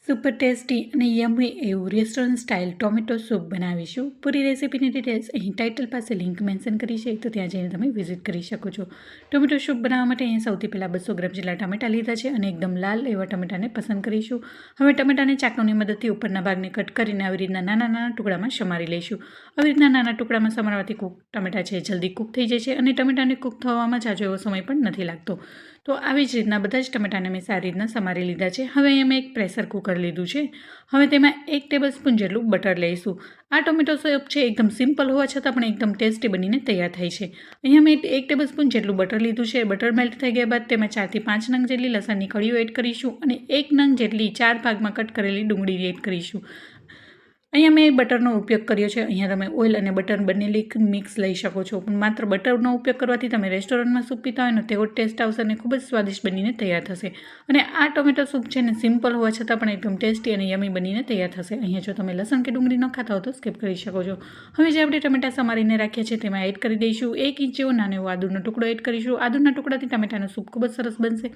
Super tasty અને યમી એવું restaurant style tomato soup બનાવીશું. પૂરી રેસીપીની ડિટેલ્સ અહીં ટાઇટલ પાસે લિંક મેન્શન કરી છે, તો ત્યાં જઈને તમે વિઝિટ કરી શકો છો. ટોમેટો સૂપ બનાવવા માટે અહીં સૌથી પહેલાં 200 ગ્રામ જેટલા ટમેટા લીધા છે અને એકદમ લાલ એવા ટમેટાને પસંદ કરીશું. હવે ટમેટાને ચાકુની મદદથી ઉપરના ભાગને કટ કરીને આવી રીતના નાના નાના ટુકડામાં સમારી લઈશું. આવી રીતના નાના ટુકડામાં સમારવાથી ટમેટા છે જલ્દી કૂક થઈ જાય છે અને ટમેટાને કૂક થવામાં જાજો એવો સમય પણ નથી લાગતો. તો આવી જ રીતના બધા જ ટમેટાને મેં સારી રીતના સમારી લીધા છે. હવે અહીંયા મેં એક પ્રેશર કુકર લીધું છે. હવે તેમાં 1 ટેબલસ્પૂન જેટલું બટર લઈશું. આ ટોમેટો સૂપ છે એકદમ સિમ્પલ હોવા છતાં પણ એકદમ ટેસ્ટી બનીને તૈયાર થાય છે. અહીંયા મેં 1 ટેબલસ્પૂન જેટલું બટર લીધું છે. બટર મેલ્ટ થઈ ગયા બાદ તેમાં 4 થી 5 નંગ જેટલી લસણની કળીઓ એડ કરીશું અને 1 નંગ જેટલી 4 ભાગમાં કટ કરેલી ડુંગળી એડ કરીશું. અહીંયા મેં બટરનો ઉપયોગ કર્યો છે. અહીંયા તમે ઓઇલ અને બટર બંને મિક્સ લઈ શકો છો, પણ માત્ર બટરનો ઉપયોગ કરવાથી તમે રેસ્ટોરન્ટમાં સૂપ પીતા હોય ને તેવો ટેસ્ટ આવશે અને ખૂબ જ સ્વાદિષ્ટ બનીને તૈયાર થશે. અને આ ટોમેટો સૂપ છે ને સિમ્પલ હોવા છતાં પણ એકદમ ટેસ્ટી અને યમી બનીને તૈયાર થશે. અહીંયા જો તમે લસણ કે ડુંગળી ન ખાતા હો તો સ્કીપ કરી શકો છો. હવે જે આપણે ટમેટા સમારીને રાખ્યા છે તેમાં એડ કરી દઈશું. 1 ઇંચ જેવો નાનો એવો આદુનો ટુકડો એડ કરીશું. આદુના ટુકડાથી ટમેટાનો સૂપ ખૂબ જ સરસ બનશે.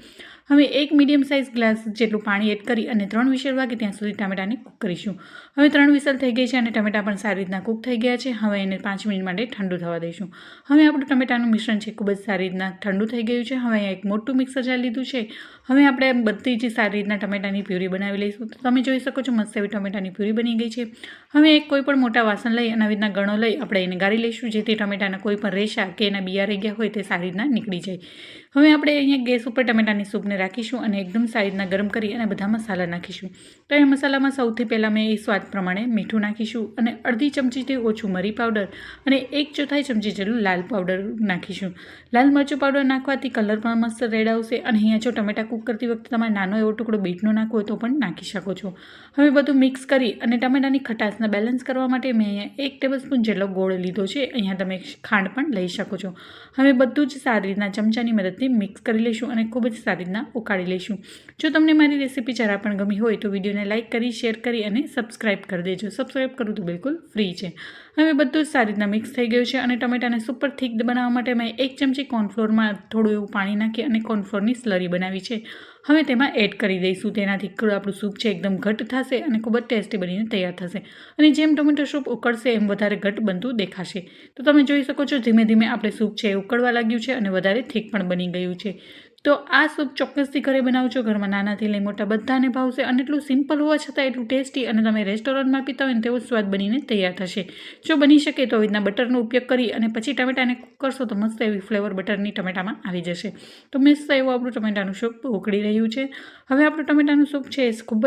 હવે 1 મીડિયમ સાઇઝ ગ્લાસ જેટલું પાણી એડ કરી અને 3 વિસલ વાગે ત્યાં સુધી ટમેટાને કૂક કરીશું. હવે 3 વિસલ થઈ ગઈ છે અને ટમેટા પણ સારી રીતના કૂક થઈ ગયા છે. હવે એને 5 મિનિટ માટે ઠંડુ થવા દઈશું. હવે આપણું ટમેટાનું મિશ્રણ છે ખૂબ જ સારી રીતના ઠંડુ થઈ ગયું છે. હવે અહીંયા એક મોટું મિક્સર જાર લીધું છે. હવે આપણે બધી જ સારી રીતના ટમેટાની પ્યુરી બનાવી લઈશું. તો તમે જોઈ શકો છો મસ્ત એવી ટમેટાની પ્યુરી બની ગઈ છે. હવે એક કોઈ પણ મોટા વાસણ લઈ અને આવી રીતના ગણો લઈ આપણે એને ગાળી લઈશું, જેથી ટમેટાના કોઈ પણ રેશા કે એના બિયા રહી ગયા હોય તે સારી રીતના નીકળી જાય. હવે આપણે અહીંયા ગેસ ઉપર ટમેટાની સૂપને રાખીશું અને એકદમ સારી રીતના ગરમ કરી અને બધા મસાલા નાખીશું. તો એ મસાલામાં સૌથી પહેલાં મેં એ સ્વાદ પ્રમાણે મીઠું નાખીશું અને અડધી ચમચીથી ઓછું મરી પાવડર અને 1/4 ચમચી જેટલું લાલ પાવડર નાખીશું. લાલ મરચું પાવડર નાખવાથી કલર પણ મસ્ત રેડ આવશે. અને અહીંયા જો ટમેટા કૂક કરતી વખતે તમારે નાનો એવો ટુકડો બીટનો નાખવો હોય તો પણ નાખી શકો છો. હવે બધું મિક્સ કરી અને ટમેટાની ખટાશને બેલેન્સ કરવા માટે મેં અહીંયા 1 ટેબલસ્પૂન જેટલો ગોળ લીધો છે. અહીંયા તમે ખાંડ પણ લઈ શકો છો. હવે બધું જ સારી રીતના ચમચાની મદદથી મિક્સ કરી લઈશું અને ખૂબ જ સારી રીતના ઉકાળી લઈશું. જો તમને મારી રેસીપી જરા પણ ગમી હોય તો વિડીયોને લાઇક કરી, શેર કરી અને સબસ્ક્રાઇબ કરી દેજો. સબસ્ક્રાઇબ કરવું તો બિલકુલ ફ્રી છે. હવે બધું જ સારી રીતના મિક્સ થઈ ગયું છે અને ટમેટાને સુપર થીક બનાવવા માટે મેં 1 ચમચી કોર્નફ્લોરમાં થોડું એવું પાણી નાખી અને કોર્નફ્લોરની સ્લરી બનાવી છે. હવે તેમાં એડ કરી દઈશું. તેનાથી આપણું સૂપ છે એકદમ ઘટ્ટ થશે અને ખૂબ જ ટેસ્ટી બનીને તૈયાર થશે. અને જેમ ટોમેટો સૂપ ઉકળશે એમ વધારે ઘટ્ટ બનતું દેખાશે. તો તમે જોઈ શકો છો ધીમે ધીમે આપણે સૂપ છે એ ઉકળવા લાગ્યું છે અને વધારે થીક પણ બની ગયું છે. તો આ સૂપ ચોક્કસથી ઘરે બનાવજો. ઘરમાં નાનાથી લઈ મોટા બધાને ભાવશે અને એટલું સિમ્પલ હોવા છતાં એટલું ટેસ્ટી અને તમે રેસ્ટોરન્ટમાં પીતા હોય ને તેવો સ્વાદ બનીને તૈયાર થશે. જો બની શકે તો આવી રીતના બટરનો ઉપયોગ કરી અને પછી ટમેટાને કૂક કરશો તો મસ્ત એવી ફ્લેવર બટરની ટમેટામાં આવી જશે. તો મસ્ત એવું આપણું ટમેટાનું સૂપ ઉકળી રહ્યું છે. હવે આપણું ટમેટાનું સૂપ છે એ ખૂબ